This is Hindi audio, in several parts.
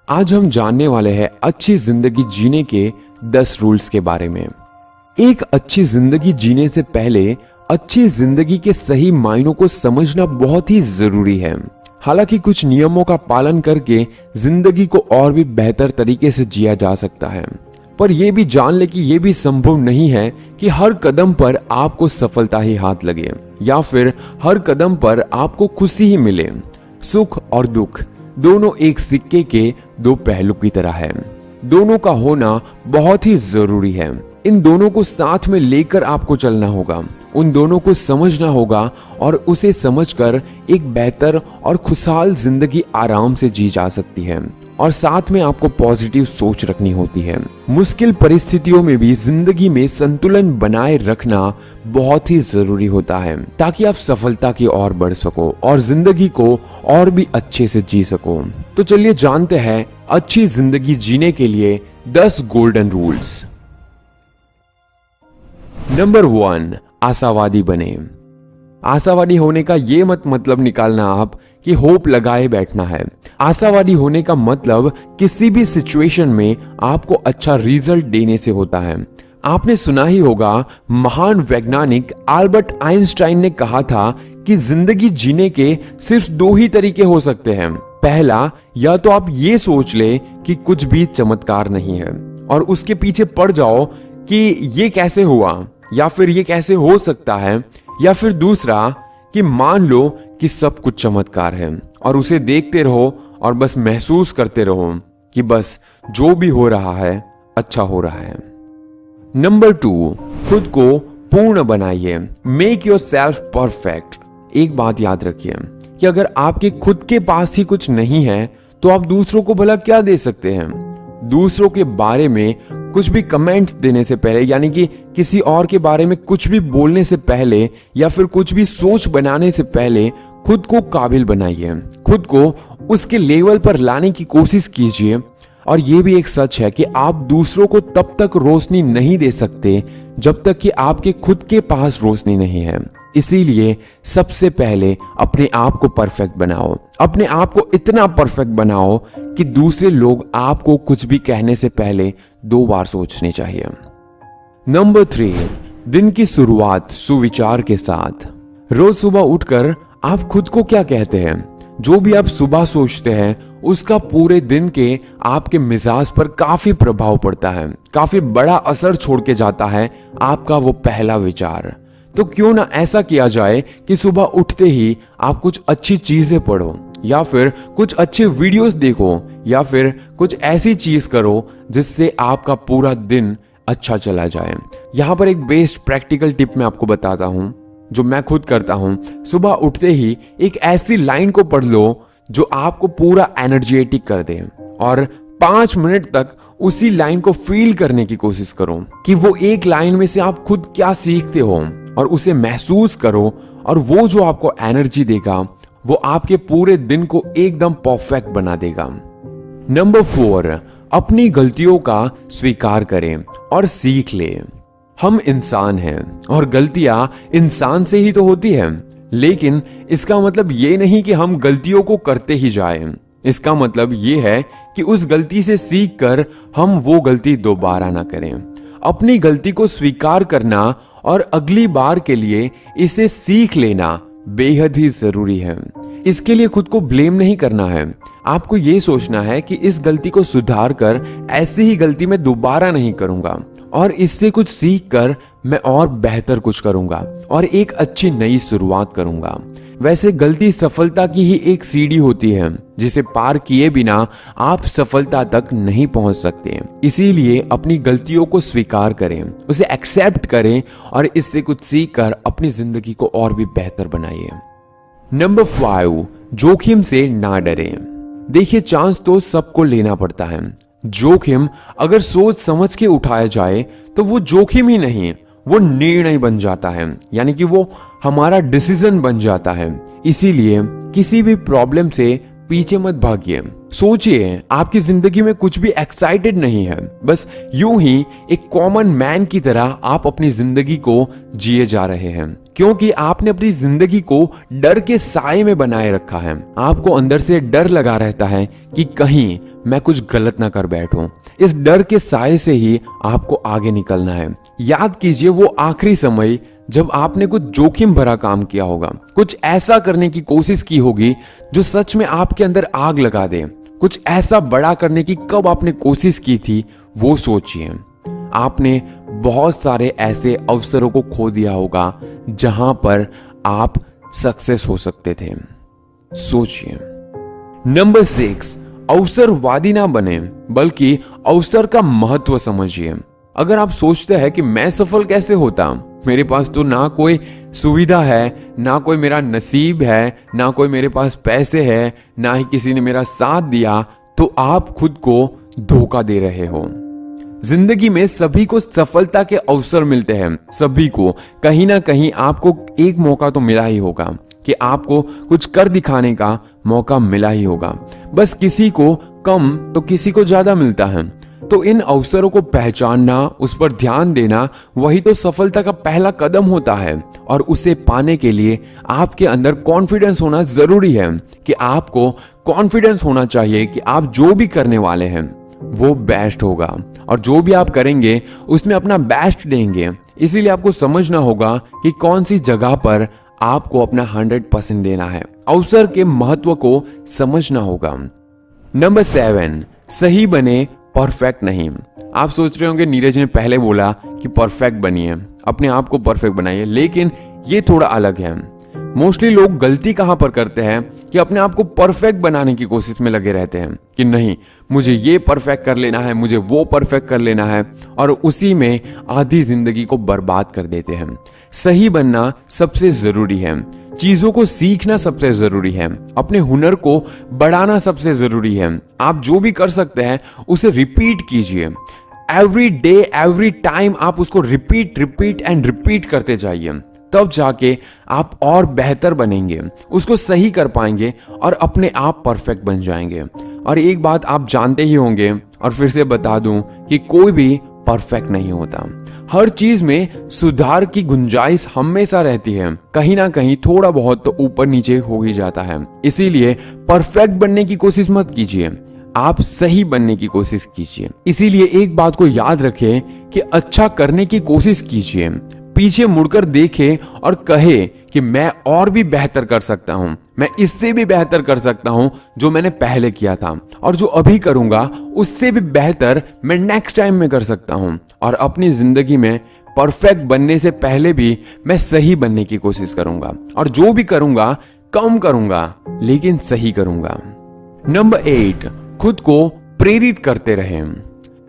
आज हम जानने वाले हैं अच्छी जिंदगी जीने के 10 रूल्स के बारे में। एक अच्छी जिंदगी जीने से पहले अच्छी जिंदगी के सही मायनों को समझना बहुत ही जरूरी है। हालांकि कुछ नियमों का पालन करके जिंदगी को और भी बेहतर तरीके से जिया जा सकता है, पर यह भी जान ले कि यह भी संभव नहीं है कि हर कदम पर आपको सफलता ही हाथ लगे या फिर हर कदम पर आपको खुशी ही मिले। सुख और दुख दोनों एक सिक्के के दो पहलू की तरह है। दोनों का होना बहुत ही जरूरी है। इन दोनों को साथ में लेकर आपको चलना होगा, उन दोनों को समझना होगा और उसे समझकर एक बेहतर और खुशहाल जिंदगी आराम से जी जा सकती है। और साथ में आपको पॉजिटिव सोच रखनी होती है। मुश्किल परिस्थितियों में भी जिंदगी में संतुलन बनाए रखना बहुत ही जरूरी होता है, ताकि आप सफलता की ओर बढ़ सको और जिंदगी को और भी अच्छे से जी सको। तो चलिए जानते हैं अच्छी जिंदगी जीने के लिए 10 गोल्डन रूल्स। नंबर 1, आशावादी बने। आशावादी होने का ये मत मतलब निकालना आप कि होप लगाए बैठना है। आशावादी होने का मतलब किसी भी सिचुएशन में आपको अच्छा रिजल्ट देने से होता है। आपने सुना ही होगा, महान वैज्ञानिक अल्बर्ट आइंस्टाइन ने कहा था कि जिंदगी जीने के सिर्फ 2 ही तरीके हो सकते हैं। पहला, या तो आप ये सोच ले कि कुछ भी चमत्कार नहीं है और उसके पीछे पड़ जाओ कि ये कैसे हुआ या फिर ये कैसे हो सकता है, या फिर दूसरा कि मान लो कि सब कुछ चमत्कार है और उसे देखते रहो और बस महसूस करते रहो कि बस जो भी हो रहा है अच्छा हो रहा है। नंबर 2, खुद को पूर्ण बनाइए। Make your self perfect. एक बात याद रखिए कि अगर आपके खुद के पास ही कुछ नहीं है तो आप दूसरों को भला क्या दे सकते हैं। दूसरों के बारे में कुछ भी कमेंट देने से पहले, यानी कि किसी और के बारे में कुछ भी बोलने से पहले या फिर कुछ भी सोच बनाने से पहले खुद को काबिल बनाइए। खुद को उसके लेवल पर लाने की कोशिश कीजिए। और यह भी एक सच है कि आप दूसरों को तब तक रोशनी नहीं दे सकते जब तक कि आपके खुद के पास रोशनी नहीं है। इसीलिए सबसे पहले अपने आप को परफेक्ट बनाओ। अपने आप को इतना परफेक्ट बनाओ कि दूसरे लोग आपको कुछ भी कहने से पहले 2 बार सोचने चाहिए। नंबर 3, दिन की शुरुआत सुविचार के साथ। रोज सुबह उठकर आप खुद को क्या कहते हैं? जो भी आप सुबह सोचते हैं उसका पूरे दिन के आपके मिजाज पर काफी प्रभाव पड़ता है, काफी बड़ा असर छोड़ के जाता है आपका वो पहला विचार। तो क्यों ना ऐसा किया जाए कि सुबह उठते ही आप कुछ अच्छी चीजें पढ़ो या फिर कुछ अच्छे वीडियोस देखो या फिर कुछ ऐसी चीज करो जिससे आपका पूरा दिन अच्छा चला जाए। यहां पर एक बेस्ट प्रैक्टिकल टिप मैं आपको बताता हूं जो मैं खुद करता हूं। सुबह उठते ही एक ऐसी लाइन को पढ़ लो जो आपको पूरा एनर्जेटिक कर दे और 5 मिनट तक उसी लाइन को फील करने की कोशिश करो कि वो एक लाइन में से आप खुद क्या सीखते हो और उसे महसूस करो। और वो जो आपको एनर्जी देगा वो आपके पूरे दिन को एकदम परफेक्ट बना देगा। नंबर 4, अपनी गलतियों का स्वीकार करें और सीख लें। हम इंसान हैं और गलतियां इंसान से ही तो होती हैं, लेकिन इसका मतलब ये नहीं कि हम गलतियों को करते ही जाएं। इसका मतलब ये है कि उस गलती से सीखकर हम वो गलती दोबारा ना करें। अपनी गलती को स्वीकार करना और अगली बार के लिए इसे सीख लेना बेहद ही जरूरी है। इसके लिए खुद को ब्लेम नहीं करना है। आपको ये सोचना है कि इस गलती को सुधार कर ऐसी ही गलती मैं दोबारा नहीं करूंगा और इससे कुछ सीख कर मैं और बेहतर कुछ करूंगा और एक अच्छी नई शुरुआत करूंगा। वैसे गलती सफलता की ही एक सीढ़ी होती है जिसे पार किए बिना आप सफलता तक नहीं पहुंच सकते। इसीलिए अपनी गलतियों को स्वीकार करें, उसे एक्सेप्ट करें और इससे कुछ सीख कर अपनी जिंदगी को और भी बेहतर बनाइए। नंबर 5, जोखिम से ना डरें। देखिए, चांस तो सबको लेना पड़ता है। जोखिम अगर सोच समझ के उठाया जाए तो वो जोखिम ही नहीं, वो निर्णय बन जाता है, यानी कि वो हमारा डिसीजन बन जाता है। इसीलिए किसी भी प्रॉब्लम से पीछे मत भागिए। सोचिए, आपकी जिंदगी में कुछ भी एक्साइटेड नहीं है, बस यूं ही एक कॉमन मैन की तरह आप अपनी जिंदगी को जिए जा रहे हैं। क्योंकि आपने अपनी जिंदगी को डर के साए में बनाए रखा है। आपको अंदर से डर लगा रहता है कि कहीं मैं कुछ गलत ना कर बैठूं। इस डर के साए से ही आपको आगे निकलना है। याद कीजिए वो आखिरी समय जब आपने कुछ जोखिम भरा काम किया होगा, कुछ ऐसा करने की कोशिश की होगी जो सच में आपके अंदर आग लगा दे। कुछ ऐसा बड़ा करने की कब आपने कोशिश की थी वो सोचिए। आपने बहुत सारे ऐसे अवसरों को खो दिया होगा जहां पर आप सक्सेस हो सकते थे। सोचिए। नंबर 6, अवसरवादी ना बने बल्कि अवसर का महत्व समझिए। अगर आप सोचते हैं कि मैं सफल कैसे होता, मेरे पास तो ना कोई सुविधा है, ना कोई मेरा नसीब है, ना कोई मेरे पास पैसे है, ना ही किसी ने मेरा साथ दिया, तो आप खुद को धोखा दे रहे हो। जिंदगी में सभी को सफलता के अवसर मिलते हैं। सभी को कहीं ना कहीं आपको एक मौका तो मिला ही होगा कि आपको कुछ कर दिखाने का मौका मिला ही होगा। बस किसी को कम तो किसी को ज्यादा मिलता है। तो इन अवसरों को पहचानना, उस पर ध्यान देना, वही तो सफलता का पहला कदम होता है। और उसे पाने के लिए आपके अंदर कॉन्फिडेंस होना जरूरी है कि आपको कॉन्फिडेंस होना चाहिए कि आप जो भी करने वाले हैं वो बेस्ट होगा और जो भी आप करेंगे उसमें अपना बेस्ट देंगे। इसीलिए आपको समझना होगा कि कौन सी जगह पर आपको अपना 100% देना है। अवसर के महत्व को समझना होगा। नंबर 7, सही बने, परफेक्ट नहीं। आप सोच रहे होंगे नीरज ने पहले बोला कि परफेक्ट बनिए, अपने आप को परफेक्ट बनाइए, लेकिन ये थोड़ा अलग है। मोस्टली लोग गलती कहां पर करते हैं कि अपने आप को परफेक्ट बनाने की कोशिश में लगे रहते हैं कि नहीं मुझे ये परफेक्ट कर लेना है, मुझे वो परफेक्ट कर लेना है, और उसी में आधी जिंदगी को बर्बाद कर देते हैं। सही बनना सबसे जरूरी है, चीजों को सीखना सबसे जरूरी है, अपने हुनर को बढ़ाना सबसे जरूरी है। आप जो भी कर सकते हैं उसे रिपीट कीजिए। एवरी डे एवरी टाइम आप उसको रिपीट एंड रिपीट करते जाइए, तब जाके आप और बेहतर बनेंगे, उसको सही कर पाएंगे और अपने आप परफेक्ट बन जाएंगे। और एक बात आप जानते ही होंगे, और फिर से बता दूं कि कोई भी परफेक्ट नहीं होता। हर चीज में सुधार की गुंजाइश हमेशा रहती है, कहीं ना कहीं थोड़ा बहुत तो ऊपर नीचे हो ही जाता है। इसीलिए परफेक्ट बनने की कोशिश मत कीजिए, आप सही बनने की कोशिश कीजिए। इसीलिए एक बात को याद रखें कि अच्छा करने की कोशिश कीजिए, पीछे मुड़कर देखे और कहे कि मैं और भी बेहतर कर सकता हूं, मैं इससे भी बेहतर कर सकता हूं जो मैंने पहले किया था, और जो अभी करूंगा उससे भी बेहतर मैं नेक्स्ट टाइम में कर सकता हूं। और अपनी जिंदगी में परफेक्ट बनने से पहले भी मैं सही बनने की कोशिश करूंगा, और जो भी करूंगा कम करूंगा लेकिन सही करूंगा। नंबर 8, खुद को प्रेरित करते रहें।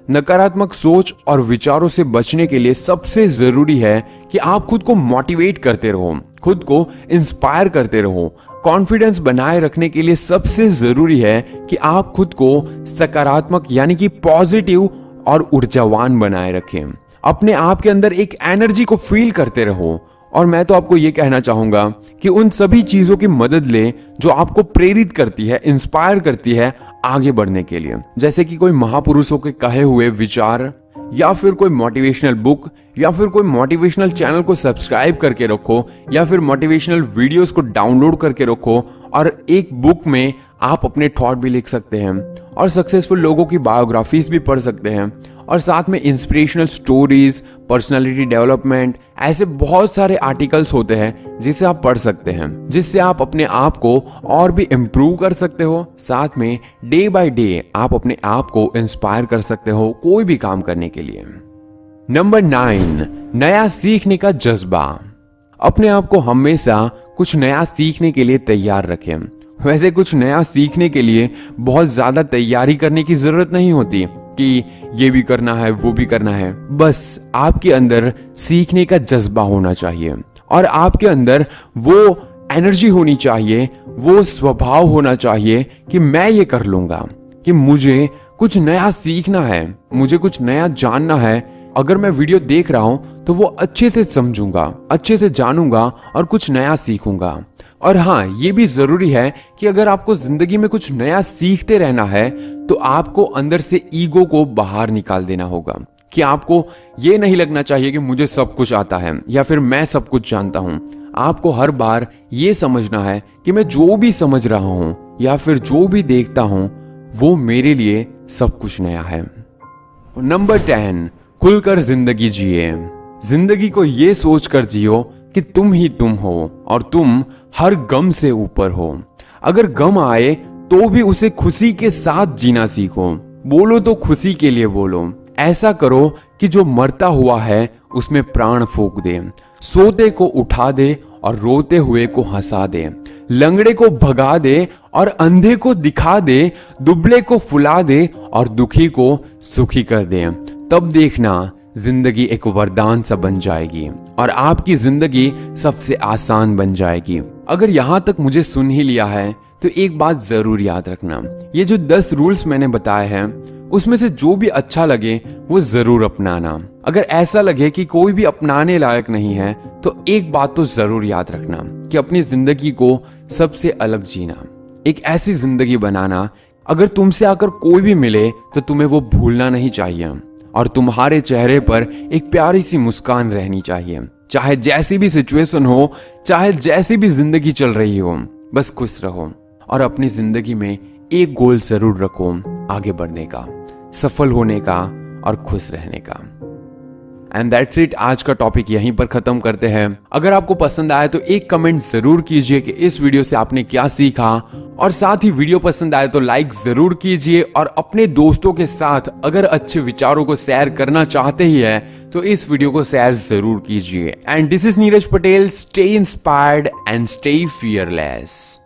नकारात्मक सोच और विचारों से बचने के लिए सबसे जरूरी है कि आप खुद को मोटिवेट करते रहो, खुद को इंस्पायर करते रहो। कॉन्फिडेंस बनाए रखने के लिए सबसे जरूरी है कि आप खुद को सकारात्मक यानी कि पॉजिटिव और ऊर्जावान बनाए रखें। अपने आप के अंदर एक एनर्जी को फील करते रहो। और मैं तो आपको यह कहना चाहूंगा कि उन सभी चीजों की मदद लें जो आपको प्रेरित करती है, इंस्पायर करती है आगे बढ़ने के लिए। जैसे कि कोई महापुरुषों के कहे हुए विचार, या फिर कोई मोटिवेशनल बुक, या फिर कोई मोटिवेशनल चैनल को सब्सक्राइब करके रखो, या फिर मोटिवेशनल वीडियोस को डाउनलोड करके रखो। और एक बुक में आप अपने थॉट भी लिख सकते हैं और सक्सेसफुल लोगों की बायोग्राफीज भी पढ़ सकते हैं, और साथ में इंस्पिरेशनल स्टोरीज, पर्सनालिटी डेवलपमेंट, ऐसे बहुत सारे आर्टिकल्स होते हैं जिसे आप पढ़ सकते हैं, जिससे आप अपने आप को और भी इम्प्रूव कर सकते हो। साथ में डे बाय डे आप अपने आप को इंस्पायर कर सकते हो कोई भी काम करने के लिए। नंबर 9, नया सीखने का जज्बा। अपने आप को हमेशा कुछ नया सीखने के लिए तैयार रखें। वैसे कुछ नया सीखने के लिए बहुत ज्यादा तैयारी करने की जरूरत नहीं होती कि ये भी करना है वो भी करना है। बस आपके अंदर सीखने का जज्बा होना चाहिए, और आपके अंदर वो एनर्जी होनी चाहिए, वो स्वभाव होना चाहिए कि मैं ये कर लूंगा, कि मुझे कुछ नया सीखना है, मुझे कुछ नया जानना है। अगर मैं वीडियो देख रहा हूं तो वो अच्छे से समझूंगा, अच्छे से जानूंगा और कुछ नया सीखूंगा। और हाँ, ये भी जरूरी है कि अगर आपको जिंदगी में कुछ नया सीखते रहना है तो आपको अंदर से ईगो को बाहर निकाल देना होगा, कि आपको ये नहीं लगना चाहिए कि मुझे सब कुछ आता है या फिर मैं सब कुछ जानता हूं। आपको हर बार ये समझना है कि मैं जो भी समझ रहा हूं या फिर जो भी देखता हूं वो मेरे लिए सब कुछ नया है। नंबर 10, खुलकर जिंदगी जिए। जिंदगी को ये सोचकर जियो कि तुम ही तुम हो और तुम हर गम से ऊपर हो। अगर गम आए तो भी उसे खुशी के साथ जीना सीखो। बोलो तो खुशी के लिए बोलो। ऐसा करो कि जो मरता हुआ है उसमें प्राण फूंक दे, सोते को उठा दे और रोते हुए को हंसा दे, लंगड़े को भगा दे और अंधे को दिखा दे, दुबले को फुला दे और दुखी को सुखी कर दे। तब देखना जिंदगी एक वरदान सा बन जाएगी और आपकी जिंदगी सबसे आसान बन जाएगी। अगर यहां तक मुझे सुन ही लिया है तो एक बात जरूर याद रखना, ये जो 10 रूल्स मैंने बताए हैं उसमें से जो भी अच्छा लगे वो जरूर अपनाना। अगर ऐसा लगे कि कोई भी अपनाने लायक नहीं है तो एक बात तो जरूर याद रखना कि अपनी जिंदगी को सबसे अलग जीना, एक ऐसी जिंदगी बनाना अगर तुमसे आकर कोई भी मिले तो तुम्हें वो भूलना नहीं चाहिए और तुम्हारे चेहरे पर एक प्यारी सी मुस्कान रहनी चाहिए। चाहे जैसी भी सिचुएशन हो, चाहे जैसी भी जिंदगी चल रही हो, बस खुश रहो और अपनी जिंदगी में एक गोल जरूर रखो, आगे बढ़ने का, सफल होने का और खुश रहने का। And that's it. आज का टॉपिक यहीं पर खत्म करते हैं। अगर आपको पसंद आया तो एक कमेंट जरूर कीजिए कि इस वीडियो से आपने क्या सीखा, और साथ ही वीडियो पसंद आए तो लाइक जरूर कीजिए और अपने दोस्तों के साथ अगर अच्छे विचारों को शेयर करना चाहते ही है तो इस वीडियो को शेयर जरूर कीजिए। And this is Neeraj Patel. Stay inspired and stay fearless.